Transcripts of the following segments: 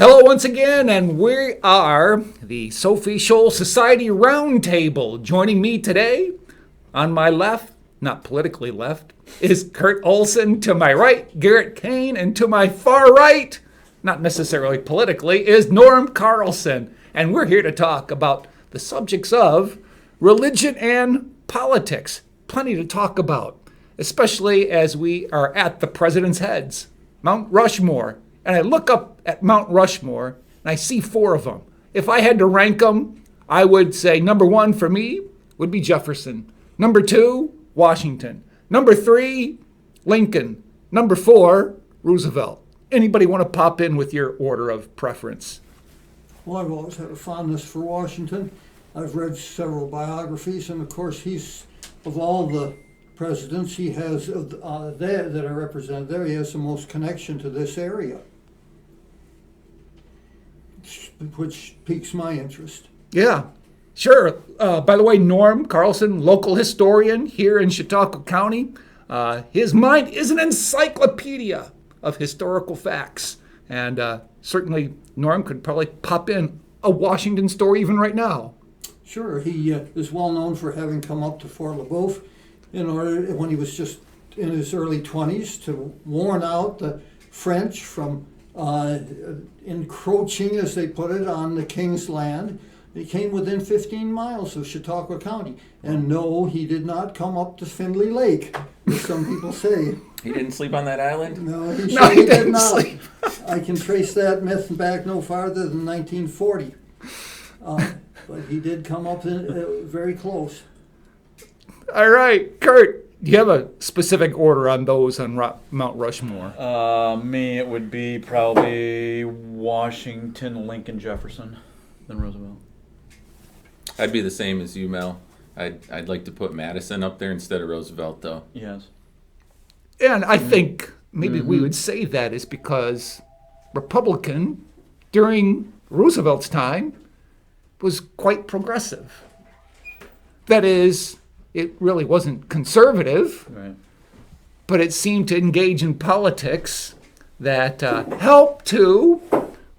Hello once again, and we are the Sophie Scholl Society Roundtable. Joining me today, on my left, not politically left, is Kurt Olson. To my right, Garrett Kane, and to my far right, not necessarily politically, is Norm Carlson. And we're here to talk about the subjects of religion and politics. Plenty to talk about, especially as we are at the president's heads, Mount Rushmore. And I look up at Mount Rushmore, and I see four of them. If I had to rank them, I would say number one for me would be Jefferson. Number two, Washington. Number three, Lincoln. Number four, Roosevelt. Anybody want to pop in with your order of preference? Well, I've always had a fondness for Washington. I've read several biographies, and of course, he's, of all the presidents he has there that are represented there, he has the most connection to this area, which piques my interest. Yeah, sure. By the way, Norm Carlson, local historian here in Chautauqua County. His mind is an encyclopedia of historical facts. And certainly Norm could probably pop in a Washington story even right now. Sure, he is well known for having come up to Fort LeBoeuf in order, when he was just in his early 20s, to warn out the French from encroaching, as they put it, on the king's land. He came within 15 miles of Chautauqua County. And no, he did not come up to Findlay Lake, as some people say. He didn't sleep on that island? No, he did not. Sleep. I can trace that myth back no farther than 1940. But he did come up very close. All right, Kurt, do you have a specific order on those on Mount Rushmore? Me, it would be probably Washington, Lincoln, Jefferson, then Roosevelt. I'd be the same as you, Mel. I'd like to put Madison up there instead of Roosevelt, though. Yes. And I think maybe we would say that is because Republican, during Roosevelt's time, was quite progressive. That is, it really wasn't conservative, Right. but it seemed to engage in politics that helped to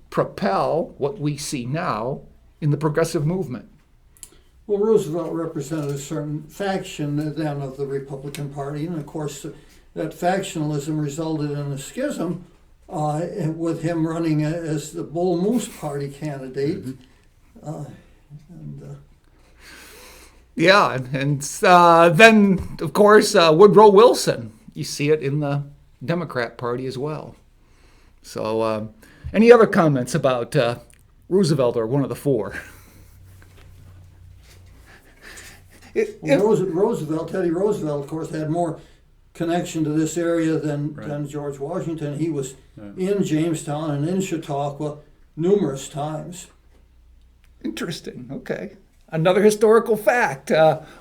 propel what we see now in the progressive movement. Well, Roosevelt represented a certain faction then of the Republican Party, and of course that factionalism resulted in a schism with him running as the Bull Moose Party candidate. Yeah, and then, of course, Woodrow Wilson. You see it in the Democrat Party as well. So, any other comments about Roosevelt or one of the four? Teddy Roosevelt, of course, had more connection to this area than George Washington. He was in Jamestown and in Chautauqua numerous times. Interesting. Okay. Another historical fact.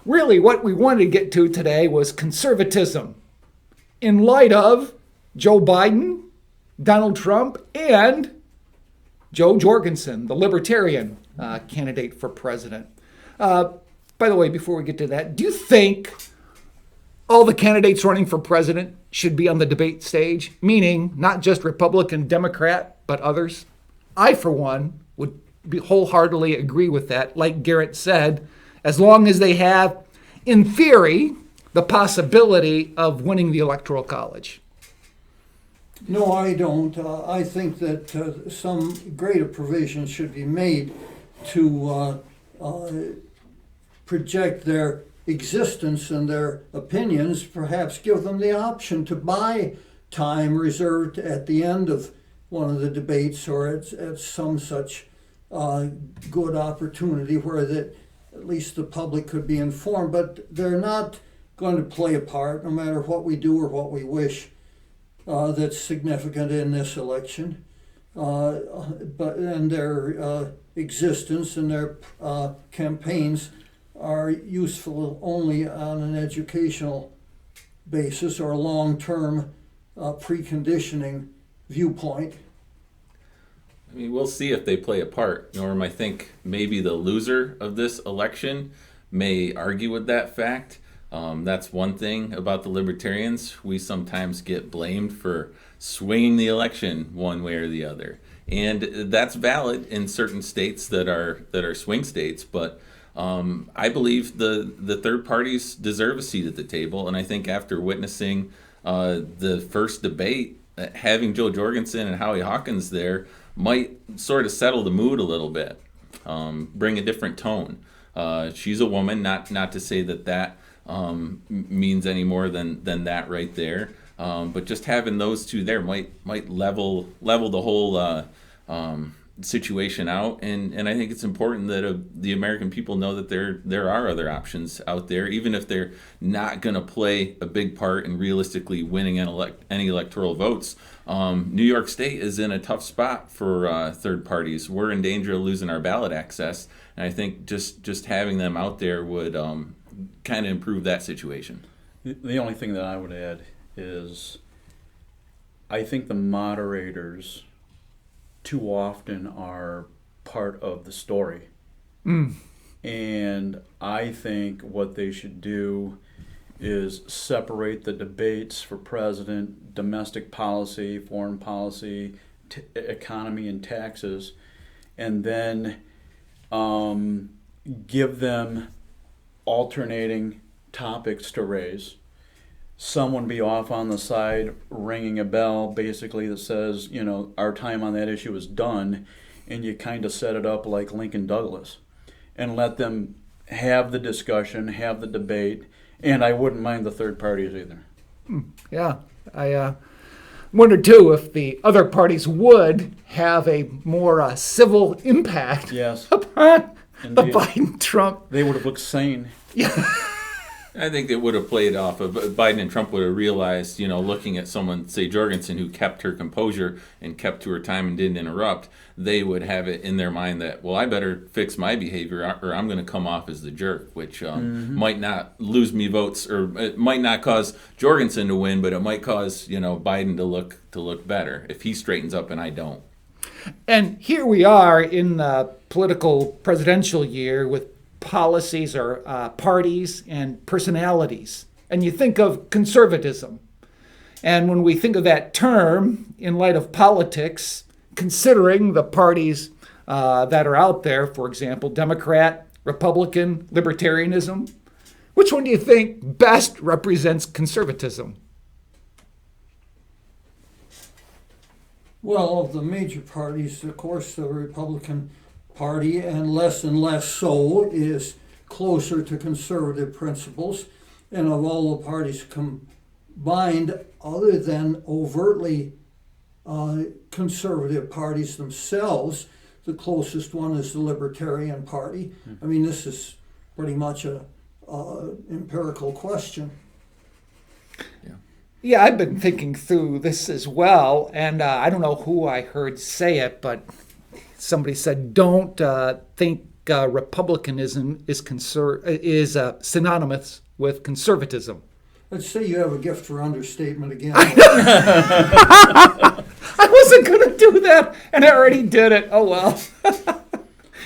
Really, what we wanted to get to today was conservatism in light of Joe Biden, Donald Trump, and Joe Jorgensen, the Libertarian candidate for president. By the way, before we get to that, do you think all the candidates running for president should be on the debate stage, meaning not just Republican, Democrat, but others? I, for one, would wholeheartedly agree with that. Like Garrett said, as long as they have, in theory, the possibility of winning the Electoral College. No, I don't. I think that some greater provision should be made to project their existence and their opinions, perhaps give them the option to buy time reserved at the end of one of the debates or at some such good opportunity where that at least the public could be informed. But they're not going to play a part, no matter what we do or what we wish, that's significant in this election. And their existence and their campaigns are useful only on an educational basis or a long-term preconditioning viewpoint. I mean, we'll see if they play a part. Norm, I think maybe the loser of this election may argue with that fact. That's one thing about the Libertarians. We sometimes get blamed for swinging the election one way or the other. and that's valid in certain states that are swing states. But I believe the third parties deserve a seat at the table, and I think after witnessing the first debate, having Joe Jorgensen and Howie Hawkins there might sort of settle the mood a little bit, bring a different tone. She's a woman, not to say that means any more than that right there. But just having those two there might level the whole situation out, and I think it's important that the American people know that there are other options out there, even if they're not going to play a big part in realistically winning any electoral votes. New York State is in a tough spot for third parties. We're in danger of losing our ballot access, and I think just having them out there would kind of improve that situation. The only thing that I would add is I think the moderators too often are part of the story. And I think what they should do is separate the debates for president, domestic policy, foreign policy, economy, and taxes, and then give them alternating topics to raise. Someone be off on the side ringing a bell basically that says, our time on that issue is done, and you kind of set it up like Lincoln Douglas and let them have the discussion, have the debate, and I wouldn't mind the third parties either. Yeah, I wonder too if the other parties would have a more civil impact Yes. upon the Indeed. Biden-Trump. They would have looked sane. I think it would have played off of Biden and Trump would have realized, looking at someone, say Jorgensen, who kept her composure and kept to her time and didn't interrupt, they would have it in their mind that, well, I better fix my behavior or I'm going to come off as the jerk, which might not lose me votes, or it might not cause Jorgensen to win, but it might cause, Biden to look better if he straightens up and I don't. And here we are in the political presidential year with policies or parties and personalities. And you think of conservatism. And when we think of that term in light of politics, considering the parties that are out there, for example, Democrat, Republican, Libertarianism, which one do you think best represents conservatism? Well, of the major parties, of course, the Republican Party, and less so, is closer to conservative principles. And of all the parties combined, other than overtly conservative parties themselves, the closest one is the Libertarian Party. I mean, this is pretty much a empirical question. Yeah, I've been thinking through this as well, and I don't know who I heard say it, but somebody said, don't think republicanism is synonymous with conservatism. Let's say you have a gift for understatement again. I wasn't going to do that, and I already did it. Oh, well.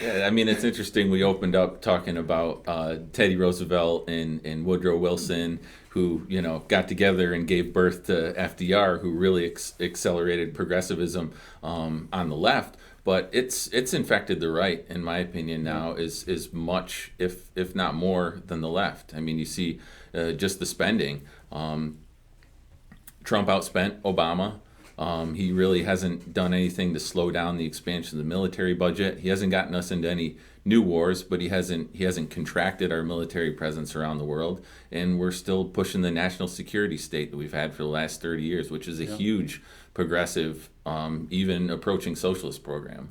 Yeah, I mean, it's interesting. We opened up talking about Teddy Roosevelt and Woodrow Wilson, who, got together and gave birth to FDR, who really accelerated progressivism on the left. But it's infected the right, in my opinion, now is much, if not more, than the left. I mean, you see just the spending. Trump outspent Obama. He really hasn't done anything to slow down the expansion of the military budget. He hasn't gotten us into any new wars, but he hasn't contracted our military presence around the world. And we're still pushing the national security state that we've had for the last 30 years, which is a huge progressive, even approaching socialist program.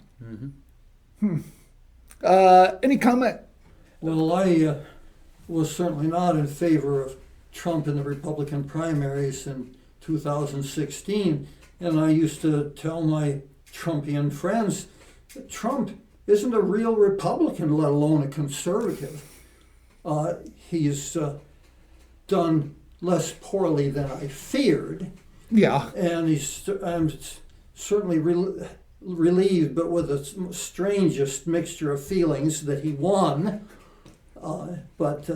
Any comment? Well, I was certainly not in favor of Trump in the Republican primaries in 2016, and I used to tell my Trumpian friends that Trump isn't a real Republican, let alone a conservative. He's done less poorly than I feared. Yeah. And I'm certainly relieved, but with the strangest mixture of feelings that he won. But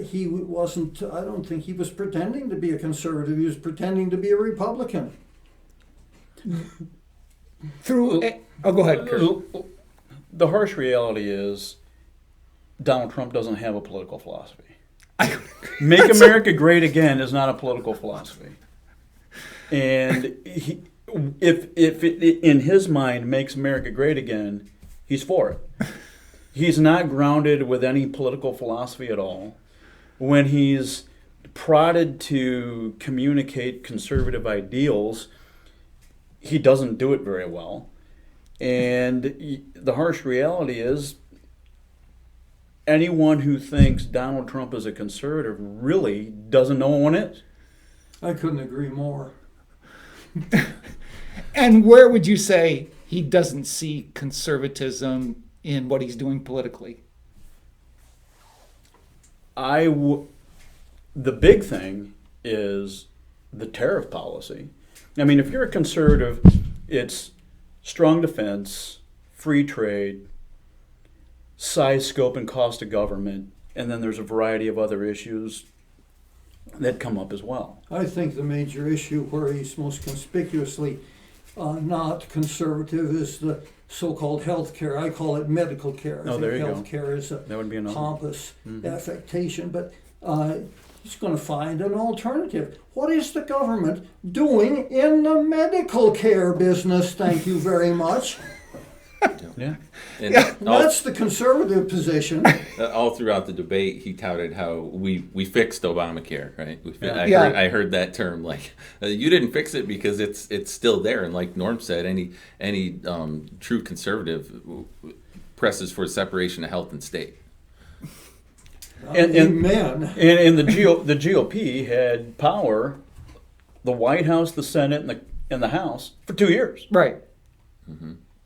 he wasn't, I don't think he was pretending to be a conservative. He was pretending to be a Republican. through. Oh, go ahead, Kurt. The harsh reality is Donald Trump doesn't have a political philosophy. Make America great again is not a political philosophy. And if it, in his mind, makes America great again, he's for it. He's not grounded with any political philosophy at all. When he's prodded to communicate conservative ideals, he doesn't do it very well. And the harsh reality is, anyone who thinks Donald Trump is a conservative really doesn't know what one is. I couldn't agree more. And where would you say he doesn't see conservatism in what he's doing politically? The big thing is the tariff policy. I mean, if you're a conservative, it's strong defense, free trade, size, scope, and cost of government, and then there's a variety of other issues that come up as well. I think the major issue where he's most conspicuously not conservative is the so-called health care. I call it medical care. I there think you go. health care is a That would be another. pompous affectation, but he's going to find an alternative. What is the government doing in the medical care business? Thank you very much. Yeah. And That's the conservative position. all throughout the debate, he touted how we fixed Obamacare, right? Yeah. I heard that term, like, you didn't fix it because it's still there. And like Norm said, any true conservative presses for separation of health and state. Amen. And the GOP had power, the White House, the Senate, and the House for 2 years. Right.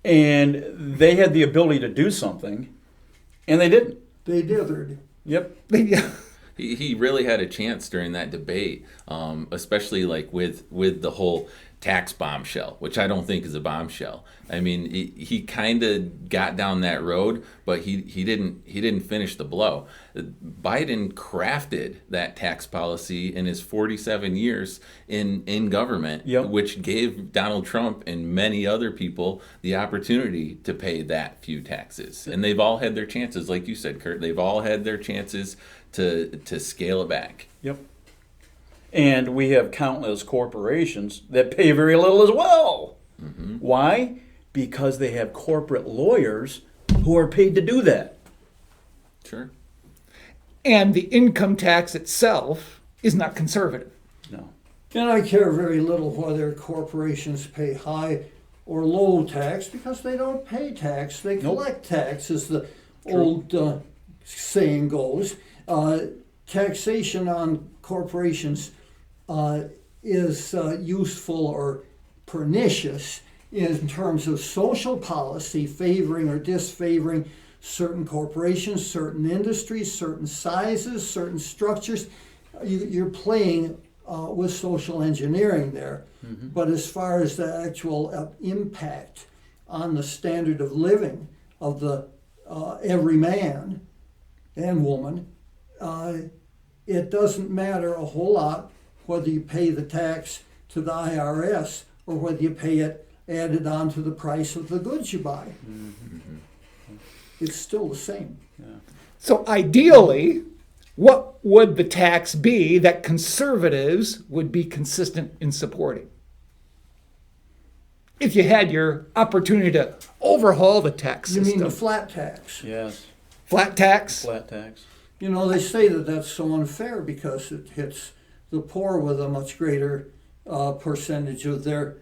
And they had the ability to do something, and they didn't. They dithered. Yep. Yeah. He really had a chance during that debate, especially like with the whole tax bombshell, which I don't think is a bombshell. I mean, he kind of got down that road, but he didn't finish the blow. Biden crafted that tax policy in his 47 years in government, Yep. which gave Donald Trump and many other people the opportunity to pay that few taxes. And they've all had their chances, like you said, Kurt. They've all had their chances to scale it back. Yep. And we have countless corporations that pay very little as well. Why? Because they have corporate lawyers who are paid to do that. Sure. And the income tax itself is not conservative. No. And I care very little whether corporations pay high or low tax because they don't pay tax. They collect tax, as the old saying goes. Taxation on corporations is useful or pernicious in terms of social policy, favoring or disfavoring certain corporations, certain industries, certain sizes, certain structures. You're playing with social engineering there. But as far as the actual impact on the standard of living of the every man and woman, it doesn't matter a whole lot whether you pay the tax to the IRS or whether you pay it added on to the price of the goods you buy. It's still the same. So ideally, what would the tax be that conservatives would be consistent in supporting? If you had your opportunity to overhaul the tax You system. mean the flat tax? Yes. Flat tax? Flat tax. You know, they say that that's so unfair because it hits the poor with a much greater percentage of their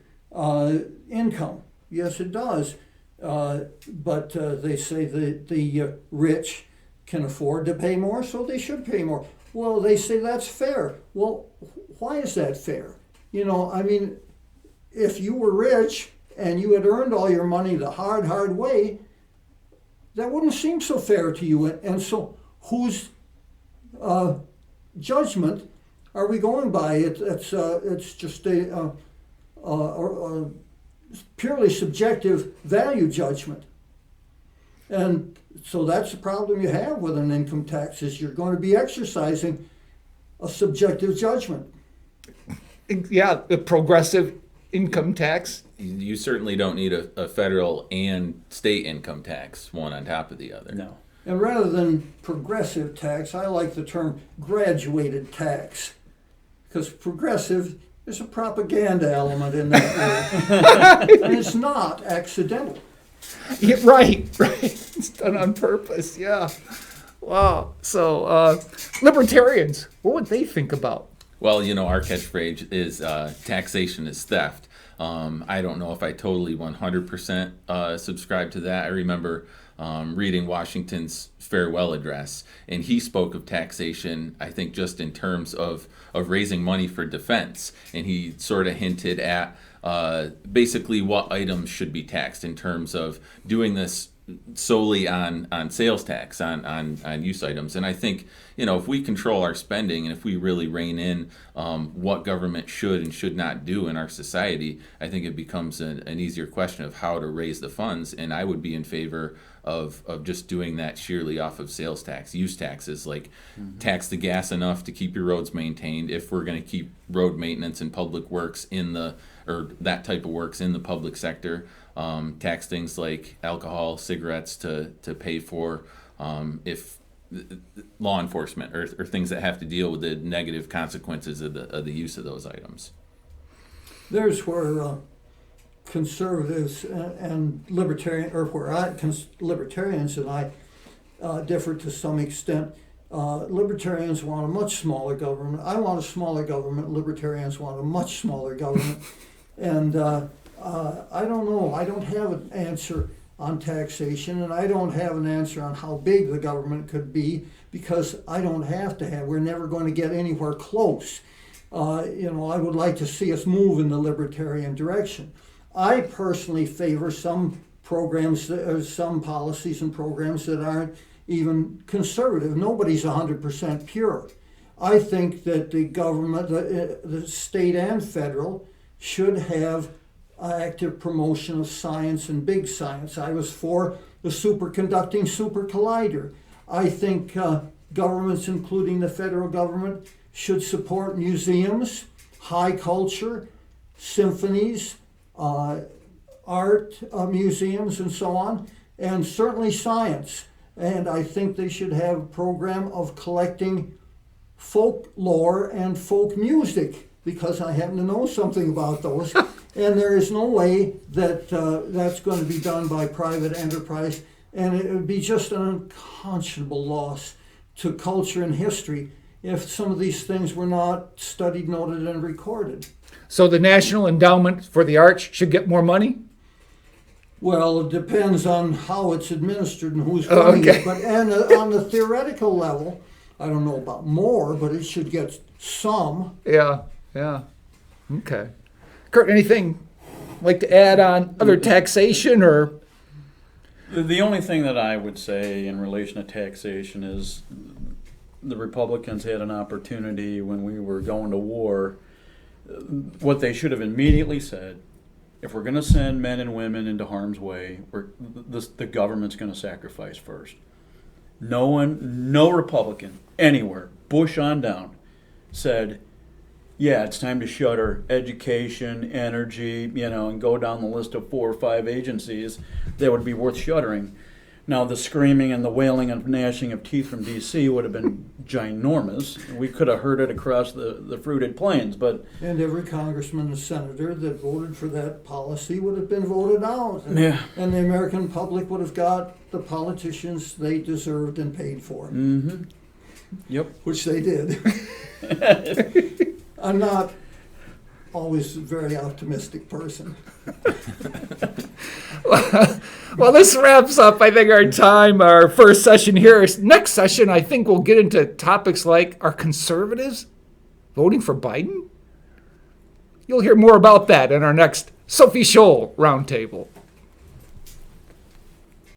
income. Yes, it does. But they say that the rich can afford to pay more, so they should pay more. Well, they say that's fair. Well, why is that fair? You know, I mean, if you were rich and you had earned all your money the hard way, that wouldn't seem so fair to you. And so whose judgment are we going by? It's just a purely subjective value judgment. And so that's the problem you have with an income tax, is you're going to be exercising a subjective judgment. Yeah, the progressive income tax you certainly don't need a federal and state income tax, one on top of the other. No. And rather than progressive tax, I like the term graduated tax. Because progressive, there's a propaganda element in that word. And it's not accidental. Yeah, right. It's done on purpose, yeah. Wow. So, libertarians, what would they think about? Well, our catchphrase is taxation is theft. I don't know if I totally 100% subscribe to that. I remember reading Washington's farewell address, and he spoke of taxation, I think, just in terms of raising money for defense. And he sort of hinted at basically what items should be taxed in terms of doing this solely on sales tax, on use items. And I think, if we control our spending and if we really rein in what government should and should not do in our society, I think it becomes an easier question of how to raise the funds. And I would be in favor of just doing that sheerly off of sales tax, use taxes, like tax the gas enough to keep your roads maintained. If we're going to keep road maintenance and public works or that type of works in the public sector, tax things like alcohol, cigarettes to pay for if law enforcement or things that have to deal with the negative consequences of the use of those items. There's where conservatives and libertarians and I differ to some extent. Libertarians want a much smaller government. I want a smaller government. Libertarians want a much smaller government. And I don't know. I don't have an answer on taxation, and I don't have an answer on how big the government could be, because I don't have to have. We're never going to get anywhere close. I would like to see us move in the libertarian direction. I personally favor some programs, some policies and programs that aren't even conservative. Nobody's 100% pure. I think that the government, the state and federal, should have active promotion of science and big science. I was for the superconducting super collider. I think governments, including the federal government, should support museums, high culture, symphonies, art museums, and so on, and certainly science. And I think they should have a program of collecting folklore and folk music, because I happen to know something about those. And there is no way that that's going to be done by private enterprise. And it would be just an unconscionable loss to culture and history if some of these things were not studied, noted, and recorded. So the National Endowment for the Arts should get more money? Well, it depends on how it's administered and who's running it. But on the theoretical level, I don't know about more, but it should get some. Yeah. Okay. Kurt, anything like to add on other taxation or? The only thing that I would say in relation to taxation is the Republicans had an opportunity when we were going to war. What they should have immediately said, if we're going to send men and women into harm's way, the government's going to sacrifice first. No Republican anywhere, Bush on down, said, yeah, it's time to shutter education, energy, and go down the list of 4 or 5 agencies that would be worth shuttering. Now, the screaming and the wailing and gnashing of teeth from D.C. would have been ginormous. We could have heard it across the fruited plains, but... And every congressman and senator that voted for that policy would have been voted out. And, yeah. And the American public would have got the politicians they deserved and paid for. Mm-hmm. Yep. Which they did. I'm not always a very optimistic person. Well, this wraps up, I think, our first session here. Next session, I think we'll get into topics like, are conservatives voting for Biden? You'll hear more about that in our next Sophie Scholl Roundtable.